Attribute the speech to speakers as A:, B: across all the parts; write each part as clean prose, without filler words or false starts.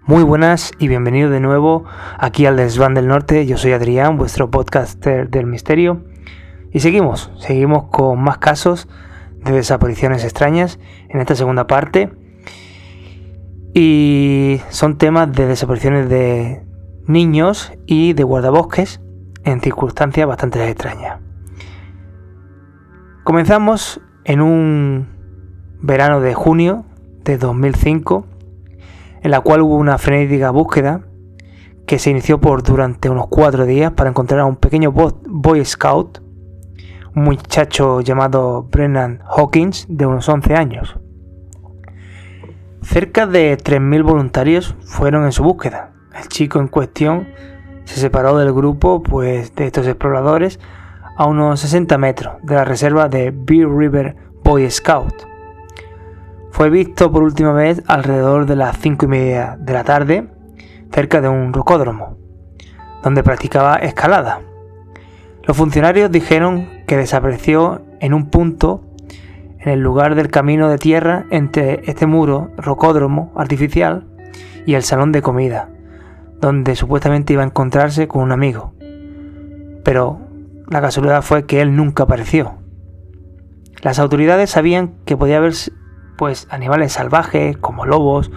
A: Muy buenas y bienvenido de nuevo aquí al Desván del Norte. Yo soy Adrián, vuestro podcaster del misterio. Y seguimos con más casos de desapariciones extrañas en esta segunda parte. Y son temas de desapariciones de niños y de guardabosques en circunstancias bastante extrañas. Comenzamos en un verano de junio de 2005, en la cual hubo una frenética búsqueda que se inició durante unos 4 días para encontrar a un pequeño Boy Scout, un muchacho llamado Brennan Hawkins de unos 11 años. Cerca de 3.000 voluntarios fueron en su búsqueda. El chico en cuestión se separó del grupo de estos exploradores a unos 60 metros de la reserva de Bear River Boy Scout. Fue visto por última vez alrededor de las 5:30 de la tarde, cerca de un rocódromo, donde practicaba escalada. Los funcionarios dijeron que desapareció en un punto en el lugar del camino de tierra entre este muro rocódromo artificial y el salón de comida, donde supuestamente iba a encontrarse con un amigo. Pero la casualidad fue que él nunca apareció. Las autoridades sabían que podía haber animales salvajes como lobos,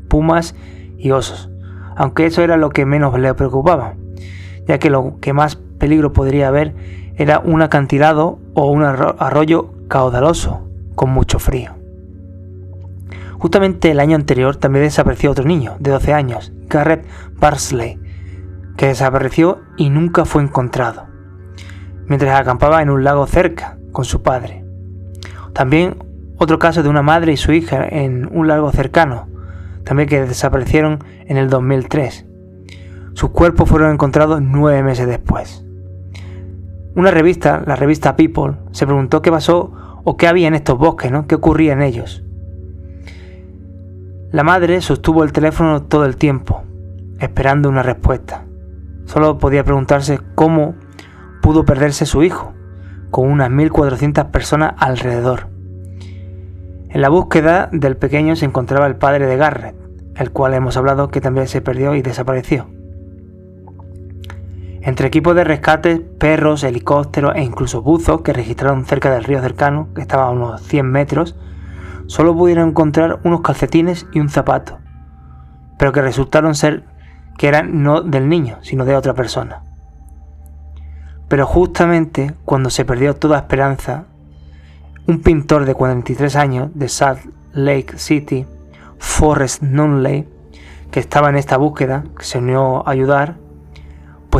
A: pumas y osos, aunque eso era lo que menos le preocupaba, ya que lo que más peligro podría haber era un acantilado o un arroyo caudaloso con mucho frío. Justamente el año anterior también desapareció otro niño de 12 años, Garrett Barsley, que desapareció y nunca fue encontrado, mientras acampaba en un lago cerca con su padre. También otro caso de una madre y su hija en un lago cercano, también que desaparecieron en el 2003. Sus cuerpos fueron encontrados 9 meses después. Una revista, la revista People, se preguntó qué pasó o qué había en estos bosques, qué ocurría en ellos. La madre sostuvo el teléfono todo el tiempo, esperando una respuesta. Solo podía preguntarse cómo pudo perderse su hijo, con unas 1.400 personas alrededor. En la búsqueda del pequeño se encontraba el padre de Garrett, el cual hemos hablado que también se perdió y desapareció. Entre equipos de rescate, perros, helicópteros e incluso buzos que registraron cerca del río cercano, que estaba a unos 100 metros, solo pudieron encontrar unos calcetines y un zapato, pero que resultaron ser que eran no del niño, sino de otra persona. Pero justamente cuando se perdió toda esperanza, un pintor de 43 años de Salt Lake City, Forrest Nunley, que estaba en esta búsqueda, que se unió a ayudar,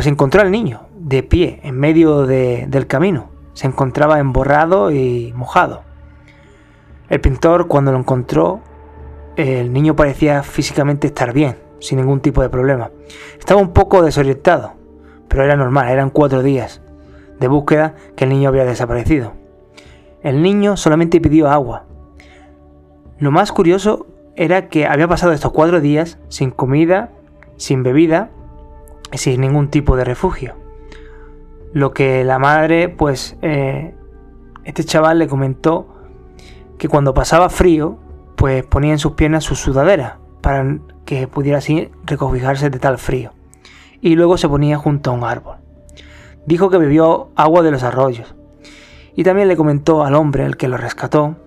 A: encontró al niño de pie en medio del camino. Se encontraba emborrado y mojado. El pintor, cuando lo encontró, el niño parecía físicamente estar bien, sin ningún tipo de problema. Estaba un poco desorientado, pero era normal, eran 4 días de búsqueda que el niño había desaparecido. El niño solamente pidió agua. Lo más curioso era que había pasado estos 4 días sin comida, sin bebida y sin ningún tipo de refugio. Lo que la madre, este chaval le comentó que cuando pasaba frío, ponía en sus piernas su sudadera para que pudiera así recobijarse de tal frío. Y luego se ponía junto a un árbol. Dijo que bebió agua de los arroyos. Y también le comentó al hombre, el que lo rescató,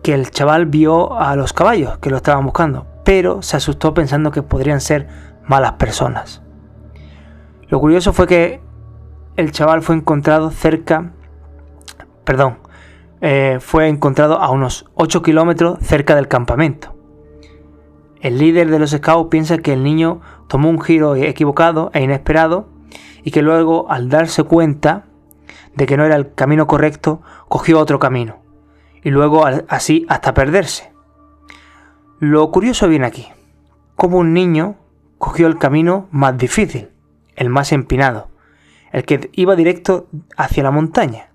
A: que el chaval vio a los caballos que lo estaban buscando, pero se asustó pensando que podrían ser malas personas. Lo curioso fue que el chaval fue encontrado a unos 8 kilómetros cerca del campamento. El líder de los scouts piensa que el niño tomó un giro equivocado e inesperado y que luego, al darse cuenta de que no era el camino correcto, cogió otro camino y luego así hasta perderse. Lo curioso viene aquí, cómo un niño cogió el camino más difícil, el más empinado, el que iba directo hacia la montaña,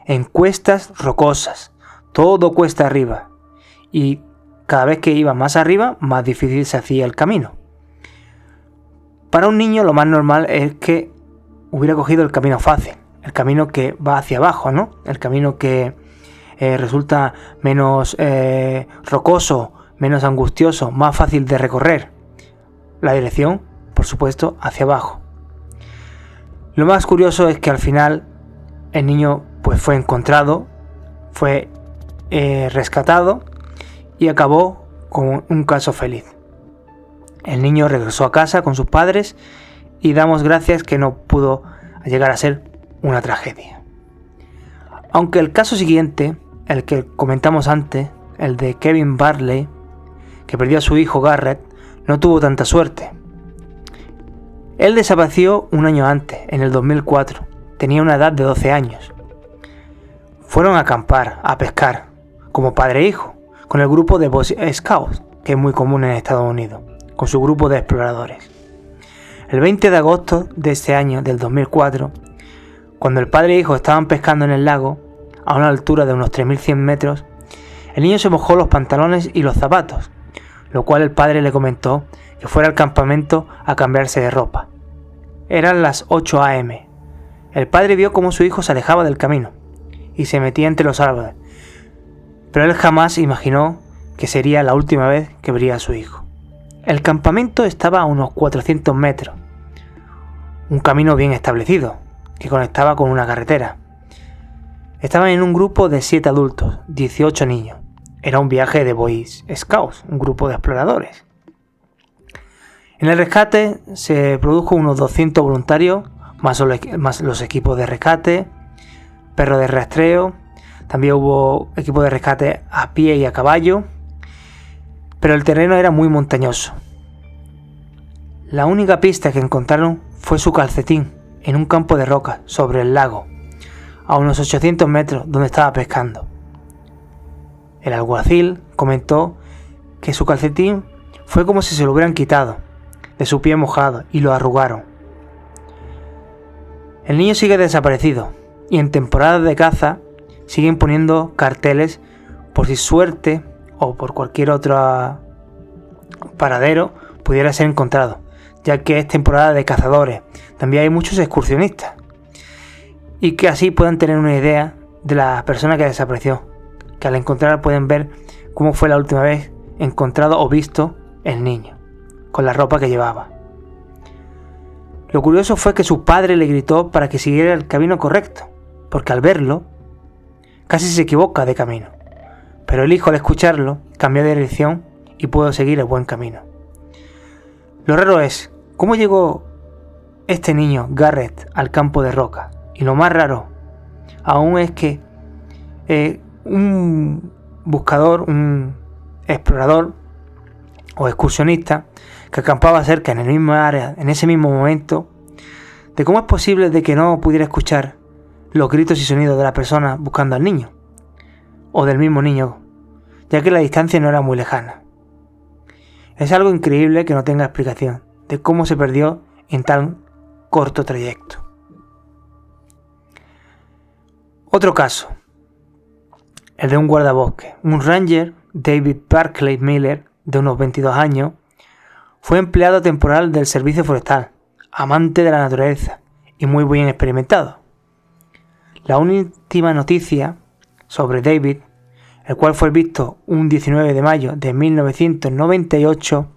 A: en cuestas rocosas, todo cuesta arriba, y cada vez que iba más arriba, más difícil se hacía el camino. Para un niño lo más normal es que hubiera cogido el camino fácil, el camino que va hacia abajo, el camino que resulta menos rocoso, menos angustioso, más fácil de recorrer. La dirección, por supuesto, hacia abajo. Lo más curioso es que al final el niño pues fue encontrado, fue rescatado y acabó con un caso feliz. El niño regresó a casa con sus padres y damos gracias que no pudo llegar a ser una tragedia. Aunque el caso siguiente, el que comentamos antes, el de Kevin Barley, que perdió a su hijo Garrett, no tuvo tanta suerte. Él desapareció un año antes, en el 2004. Tenía una edad de 12 años. Fueron a acampar, a pescar, como padre e hijo, con el grupo de Boy Scouts, que es muy común en Estados Unidos, con su grupo de exploradores. El 20 de agosto de ese año, del 2004, cuando el padre e hijo estaban pescando en el lago, a una altura de unos 3.100 metros, el niño se mojó los pantalones y los zapatos, lo cual el padre le comentó que fuera al campamento a cambiarse de ropa. Eran las 8 a.m. El padre vio cómo su hijo se alejaba del camino y se metía entre los árboles, pero él jamás imaginó que sería la última vez que vería a su hijo. El campamento estaba a unos 400 metros, un camino bien establecido que conectaba con una carretera. Estaban en un grupo de 7 adultos, 18 niños. Era un viaje de Boy Scouts, un grupo de exploradores. En el rescate se produjo unos 200 voluntarios, más los equipos de rescate, perros de rastreo, también hubo equipos de rescate a pie y a caballo, pero el terreno era muy montañoso. La única pista que encontraron fue su calcetín en un campo de rocas sobre el lago, a unos 800 metros donde estaba pescando. El alguacil comentó que su calcetín fue como si se lo hubieran quitado de su pie mojado y lo arrugaron. El niño sigue desaparecido y en temporada de caza siguen poniendo carteles por si suerte o por cualquier otro paradero pudiera ser encontrado, ya que es temporada de cazadores. También hay muchos excursionistas y que así puedan tener una idea de la persona que desapareció, que al encontrar pueden ver cómo fue la última vez encontrado o visto el niño, con la ropa que llevaba. Lo curioso fue que su padre le gritó para que siguiera el camino correcto, porque al verlo, casi se equivoca de camino. Pero el hijo, al escucharlo, cambió de dirección y pudo seguir el buen camino. Lo raro es, ¿cómo llegó este niño, Garrett, al campo de roca? Y lo más raro aún es que un buscador, un explorador o excursionista que acampaba cerca en el mismo área en ese mismo momento, de cómo es posible de que no pudiera escuchar los gritos y sonidos de la persona buscando al niño o del mismo niño, ya que la distancia no era muy lejana. Es algo increíble que no tenga explicación de cómo se perdió en tan corto trayecto. Otro caso, el de un guardabosque. Un ranger, David Barclay Miller, de unos 22 años, fue empleado temporal del servicio forestal, amante de la naturaleza y muy bien experimentado. La última noticia sobre David, el cual fue visto un 19 de mayo de 1998,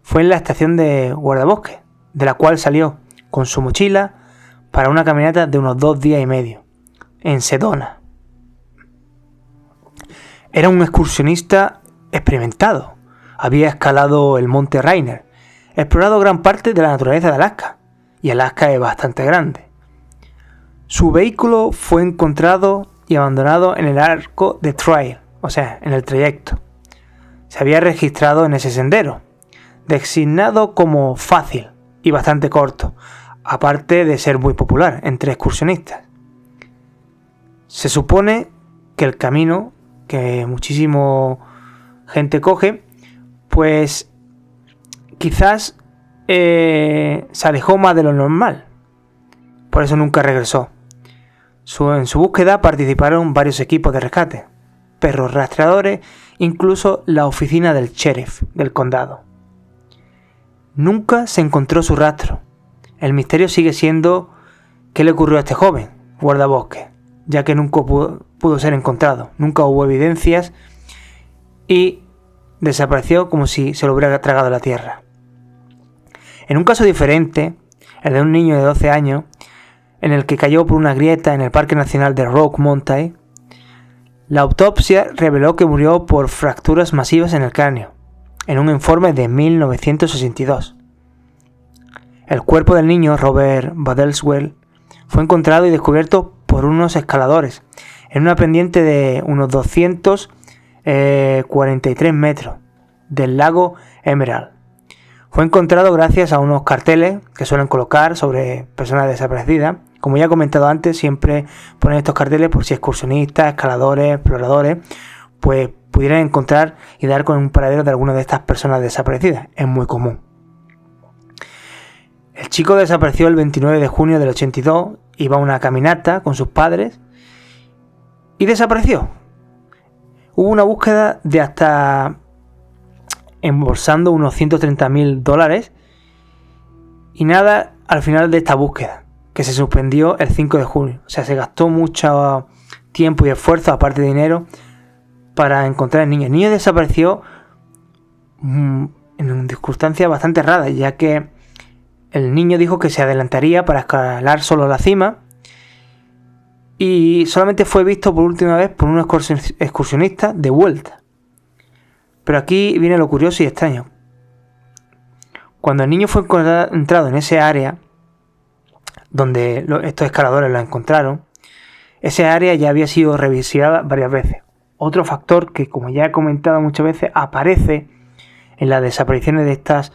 A: fue en la estación de guardabosque, de la cual salió con su mochila para una caminata de unos 2 días y medio, en Sedona. Era un excursionista experimentado. Había escalado el monte Rainier, explorado gran parte de la naturaleza de Alaska, y Alaska es bastante grande. Su vehículo fue encontrado y abandonado en el arco de trail, o sea, en el trayecto. Se había registrado en ese sendero, designado como fácil y bastante corto, aparte de ser muy popular entre excursionistas. Se supone que el camino que muchísima gente coge, pues quizás se alejó más de lo normal. Por eso nunca regresó. En su búsqueda participaron varios equipos de rescate, perros rastreadores, incluso la oficina del sheriff del condado. Nunca se encontró su rastro. El misterio sigue siendo qué le ocurrió a este joven guardabosque, ya que nunca pudo ser encontrado. Nunca hubo evidencias y desapareció como si se lo hubiera tragado la tierra. En un caso diferente, el de un niño de 12 años, en el que cayó por una grieta en el Parque Nacional de Rock Mountain, la autopsia reveló que murió por fracturas masivas en el cráneo, en un informe de 1962. El cuerpo del niño, Robert Badelswell, fue encontrado y descubierto por unos escaladores en una pendiente de unos 243 metros del lago Emerald. Fue encontrado gracias a unos carteles que suelen colocar sobre personas desaparecidas. Como ya he comentado antes, siempre ponen estos carteles por si excursionistas, escaladores, exploradores, pues pudieran encontrar y dar con un paradero de alguna de estas personas desaparecidas. Es muy común. El chico desapareció el 29 de junio del 82, iba a una caminata con sus padres y desapareció. Hubo una búsqueda de hasta embolsando unos $130.000 y nada al final de esta búsqueda, que se suspendió el 5 de junio. O sea, se gastó mucho tiempo y esfuerzo, aparte de dinero, para encontrar al niño. El niño desapareció en circunstancias bastante raras, ya que el niño dijo que se adelantaría para escalar solo la cima y solamente fue visto por última vez por un excursionista de vuelta. Pero aquí viene lo curioso y extraño. Cuando el niño fue entrado en ese área donde estos escaladores lo encontraron, ese área ya había sido revisada varias veces. Otro factor que, como ya he comentado muchas veces, aparece en las desapariciones de estas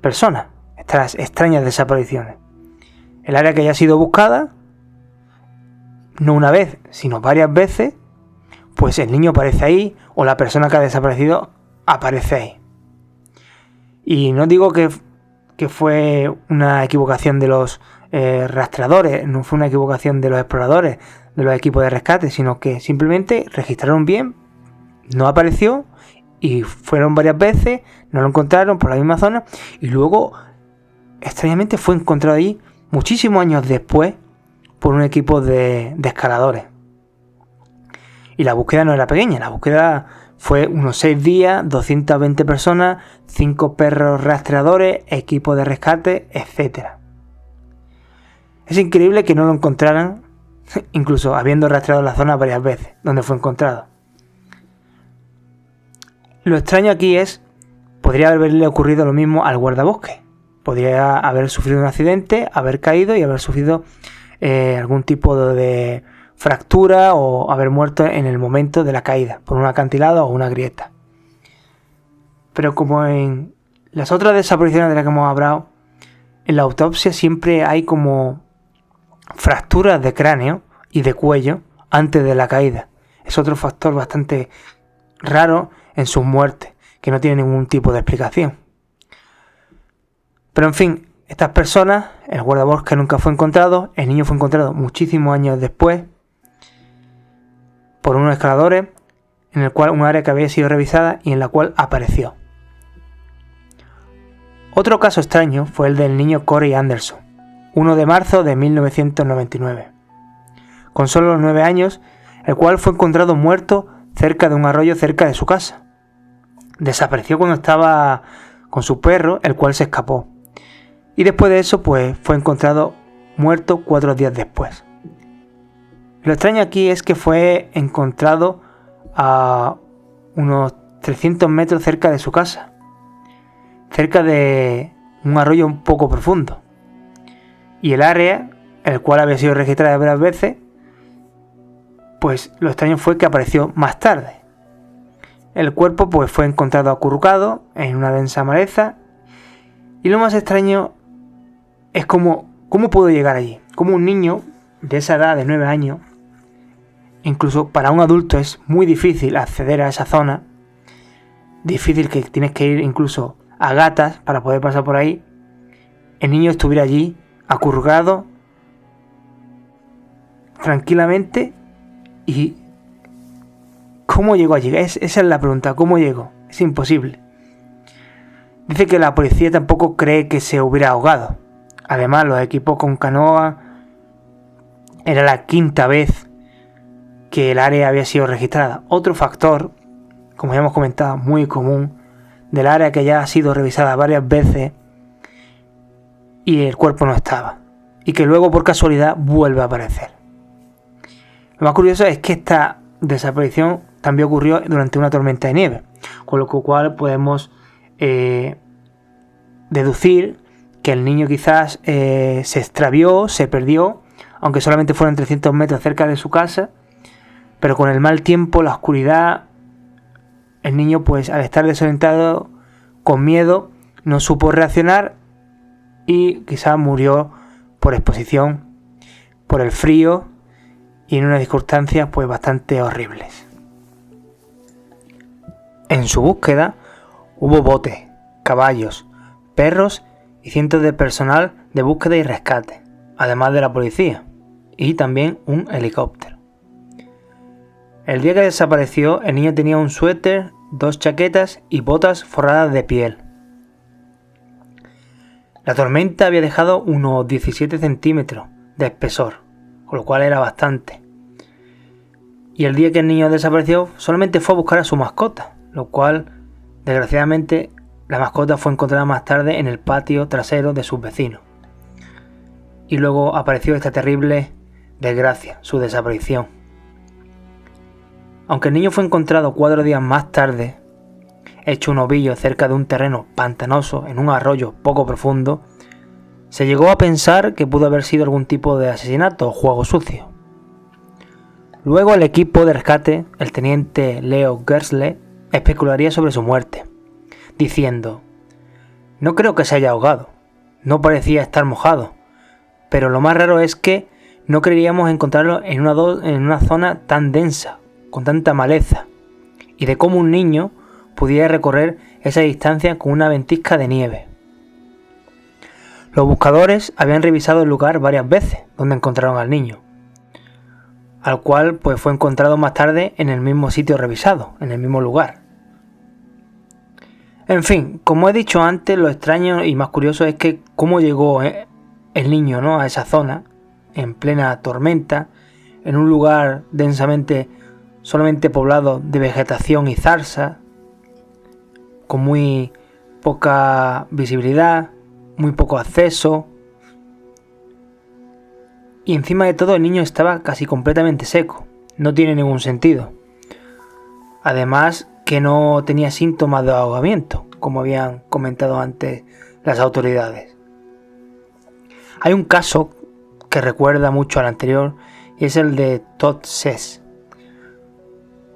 A: personas, estas extrañas desapariciones. El área que haya sido buscada, no una vez, sino varias veces, pues el niño aparece ahí o la persona que ha desaparecido aparece ahí. Y no digo que fue una equivocación de los rastreadores, no fue una equivocación de los exploradores, de los equipos de rescate, sino que simplemente registraron bien, no apareció y fueron varias veces, no lo encontraron por la misma zona y luego extrañamente fue encontrado allí muchísimos años después por un equipo de escaladores. Y la búsqueda no era pequeña, la búsqueda fue unos 6 días, 220 personas, 5 perros rastreadores, equipo de rescate, etc. Es increíble que no lo encontraran, incluso habiendo rastreado la zona varias veces donde fue encontrado. Lo extraño aquí es, podría haberle ocurrido lo mismo al guardabosques. Podría haber sufrido un accidente, haber caído y haber sufrido algún tipo de fractura o haber muerto en el momento de la caída por un acantilado o una grieta. Pero como en las otras desapariciones de las que hemos hablado, en la autopsia siempre hay como fracturas de cráneo y de cuello antes de la caída. Es otro factor bastante raro en sus muertes, que no tiene ningún tipo de explicación. Pero en fin, estas personas, el guardabosques nunca fue encontrado, el niño fue encontrado muchísimos años después por unos escaladores, en el cual un área que había sido revisada y en la cual apareció. Otro caso extraño fue el del niño Corey Anderson, 1 de marzo de 1999. Con solo 9 años, el cual fue encontrado muerto cerca de un arroyo cerca de su casa. Desapareció cuando estaba con su perro, el cual se escapó. Y después de eso, pues fue encontrado muerto 4 días después. Lo extraño aquí es que fue encontrado a unos 300 metros cerca de su casa, cerca de un arroyo un poco profundo. Y el área, el cual había sido registrada varias veces, pues lo extraño fue que apareció más tarde. El cuerpo pues fue encontrado acurrucado en una densa maleza. Y lo más extraño es cómo pudo llegar allí. Cómo un niño de esa edad, de 9 años, incluso para un adulto es muy difícil acceder a esa zona. Difícil, que tienes que ir incluso a gatas para poder pasar por ahí. El niño estuviera allí acurrucado tranquilamente. ¿Y cómo llegó allí? Esa es la pregunta, ¿cómo llegó? Es imposible. Dice que la policía tampoco cree que se hubiera ahogado. Además, los equipos con canoa, era la 5ª vez que el área había sido registrada. Otro factor, como ya hemos comentado, muy común, del área que ya ha sido revisada varias veces y el cuerpo no estaba, y que luego por casualidad vuelve a aparecer. Lo más curioso es que esta desaparición también ocurrió durante una tormenta de nieve, con lo cual podemos deducir que el niño quizás se extravió, se perdió, aunque solamente fueran 300 metros cerca de su casa, pero con el mal tiempo, la oscuridad, el niño, pues al estar desorientado, con miedo, no supo reaccionar y quizás murió por exposición, por el frío y en unas circunstancias pues bastante horribles. En su búsqueda hubo botes, caballos, perros y cientos de personal de búsqueda y rescate, además de la policía, y también un helicóptero. El día que desapareció, el niño tenía un suéter, 2 chaquetas y botas forradas de piel. La tormenta había dejado unos 17 centímetros de espesor, con lo cual era bastante. Y el día que el niño desapareció, solamente fue a buscar a su mascota, lo cual, desgraciadamente, la mascota fue encontrada más tarde en el patio trasero de sus vecinos. Y luego apareció esta terrible desgracia, su desaparición. Aunque el niño fue encontrado 4 días más tarde, hecho un ovillo cerca de un terreno pantanoso en un arroyo poco profundo, se llegó a pensar que pudo haber sido algún tipo de asesinato o juego sucio. Luego el equipo de rescate, el teniente Leo Gerstle, especularía sobre su muerte, diciendo: "No creo que se haya ahogado, no parecía estar mojado, pero lo más raro es que no creeríamos encontrarlo en una zona tan densa, con tanta maleza, y de cómo un niño pudiera recorrer esa distancia con una ventisca de nieve". Los buscadores habían revisado el lugar varias veces donde encontraron al niño, al cual pues fue encontrado más tarde en el mismo sitio revisado, en el mismo lugar. En fin, como he dicho antes, lo extraño y más curioso es que cómo llegó el niño, ¿no?, a esa zona en plena tormenta, en un lugar solamente poblado de vegetación y zarza, con muy poca visibilidad, muy poco acceso, y encima de todo el niño estaba casi completamente seco. No tiene ningún sentido. Además que no tenía síntomas de ahogamiento, como habían comentado antes las autoridades. Hay un caso que recuerda mucho al anterior y es el de Todd Sess,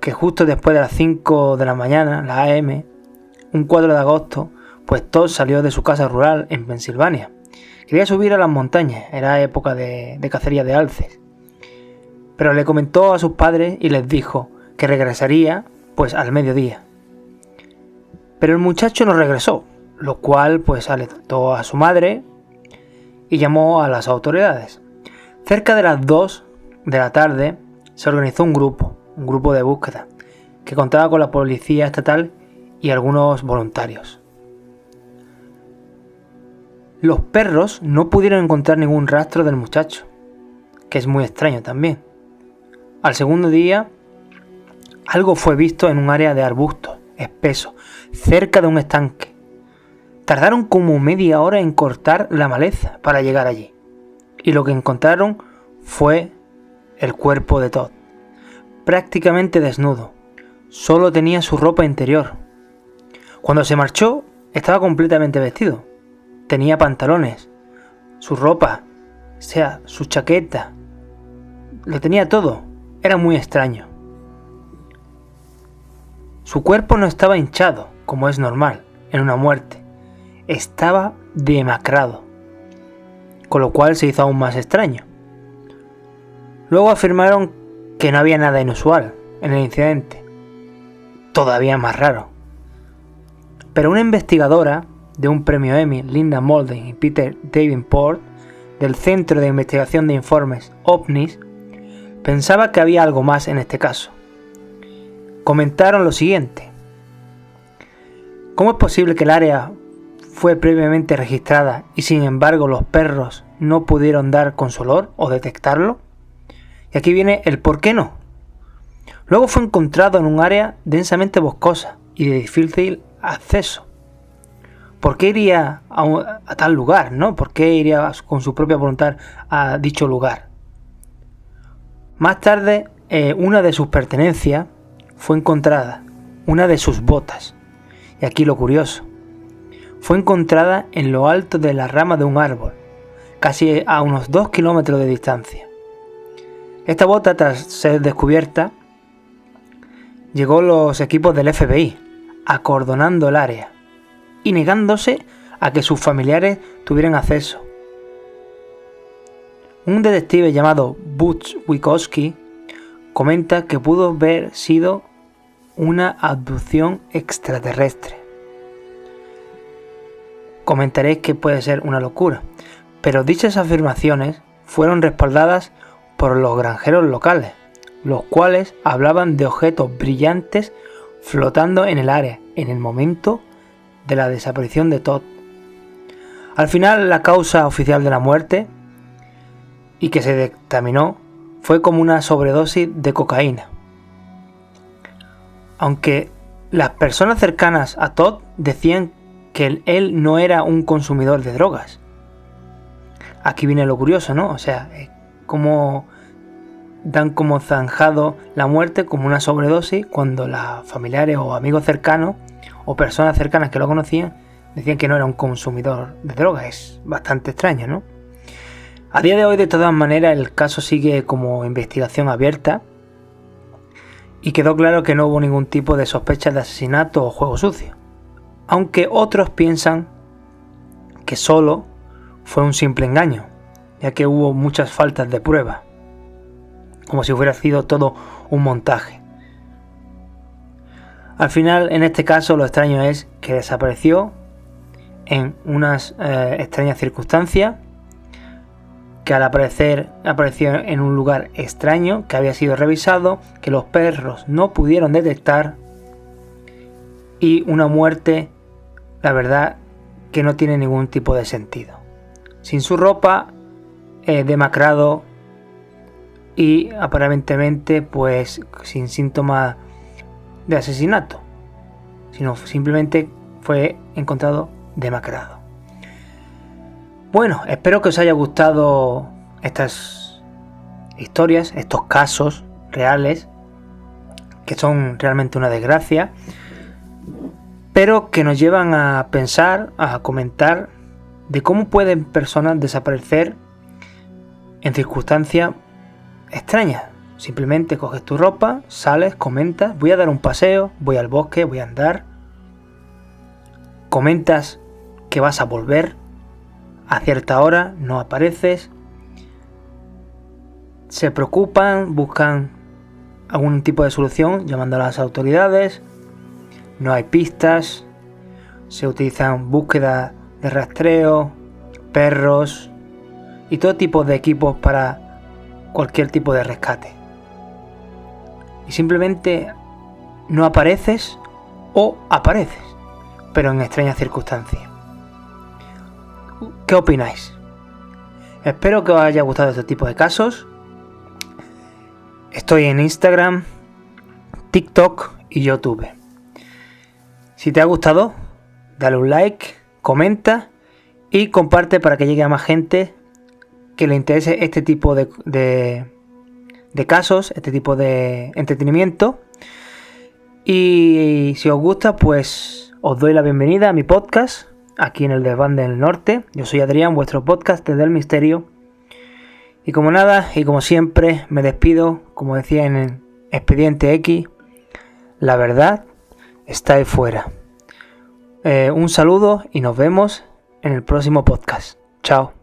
A: que justo después de las 5 de la mañana, la AM, un 4 de agosto, pues Todd salió de su casa rural en Pensilvania. Quería subir a las montañas, era época de cacería de alces, pero le comentó a sus padres y les dijo que regresaría pues al mediodía. Pero el muchacho no regresó, lo cual pues alertó a su madre y llamó a las autoridades. Cerca de las 2 de la tarde se organizó un grupo de búsqueda, que contaba con la policía estatal y algunos voluntarios. Los perros no pudieron encontrar ningún rastro del muchacho, que es muy extraño también. Al segundo día, algo fue visto en un área de arbustos espesos, cerca de un estanque. Tardaron como media hora en cortar la maleza para llegar allí, y lo que encontraron fue el cuerpo de Todd, prácticamente desnudo. Solo tenía su ropa interior. Cuando se marchó, estaba completamente vestido. Tenía pantalones, su ropa, su chaqueta. Lo tenía todo. Era muy extraño. Su cuerpo no estaba hinchado, como es normal en una muerte. Estaba demacrado, con lo cual se hizo aún más extraño. Luego afirmaron que no había nada inusual en el incidente. Todavía más raro. Pero una investigadora de un premio Emmy, Linda Molden y Peter Davenport, del Centro de Investigación de Informes OVNIs, pensaba que había algo más en este caso. Comentaron lo siguiente: ¿cómo es posible que el área fue previamente registrada y sin embargo los perros no pudieron dar con su olor o detectarlo? Y aquí viene el por qué no. Luego fue encontrado en un área densamente boscosa y de difícil acceso. ¿Por qué iría a tal lugar, no? ¿Por qué iría con su propia voluntad a dicho lugar? Más tarde, una de sus pertenencias fue encontrada, una de sus botas. Y aquí lo curioso, fue encontrada en lo alto de la rama de un árbol, casi a unos 2 kilómetros de distancia. Esta bota, tras ser descubierta, llegó los equipos del FBI, acordonando el área y negándose a que sus familiares tuvieran acceso. Un detective llamado Butch Witkowski comenta que pudo haber sido una abducción extraterrestre. Comentaréis que puede ser una locura, pero dichas afirmaciones fueron respaldadas por los granjeros locales, los cuales hablaban de objetos brillantes flotando en el área en el momento de la desaparición de Todd. Al final, la causa oficial de la muerte, y que se dictaminó, fue como una sobredosis de cocaína. Aunque las personas cercanas a Todd decían que él no era un consumidor de drogas. Aquí viene lo curioso, ¿no? O sea, como dan como zanjado la muerte como una sobredosis cuando los familiares o amigos cercanos o personas cercanas que lo conocían decían que no era un consumidor de drogas. Es bastante extraño, ¿no? A día de hoy, de todas maneras, el caso sigue como investigación abierta y quedó claro que no hubo ningún tipo de sospecha de asesinato o juego sucio, aunque otros piensan que solo fue un simple engaño, ya que hubo muchas faltas de pruebas, como si hubiera sido todo un montaje. Al final, en este caso, lo extraño es que desapareció en unas extrañas circunstancias, que al aparecer apareció en un lugar extraño, que había sido revisado, que los perros no pudieron detectar, y una muerte, la verdad, que no tiene ningún tipo de sentido. Sin su ropa, demacrado y aparentemente pues sin síntomas de asesinato, sino simplemente fue encontrado demacrado. Bueno, espero que os haya gustado estas historias, estos casos reales, que son realmente una desgracia, pero que nos llevan a pensar, a comentar de cómo pueden personas desaparecer en circunstancias extrañas. Simplemente coges tu ropa, sales, comentas, voy a dar un paseo, voy al bosque, voy a andar, comentas que vas a volver a cierta hora, no apareces, se preocupan, buscan algún tipo de solución llamando a las autoridades, no hay pistas, se utilizan búsquedas de rastreo, perros y todo tipo de equipos para cualquier tipo de rescate. Y simplemente no apareces o apareces, pero en extrañas circunstancias. ¿Qué opináis? Espero que os haya gustado este tipo de casos. Estoy en Instagram, TikTok y YouTube. Si te ha gustado, dale un like, comenta y comparte para que llegue a más gente que le interese este tipo de casos, este tipo de entretenimiento. Y si os gusta, pues os doy la bienvenida a mi podcast, aquí en el Desván del Norte. Yo soy Adrián, vuestro podcast desde el misterio. Y como nada, y como siempre, me despido, como decía en el Expediente X, la verdad está ahí fuera. Un saludo y nos vemos en el próximo podcast. Chao.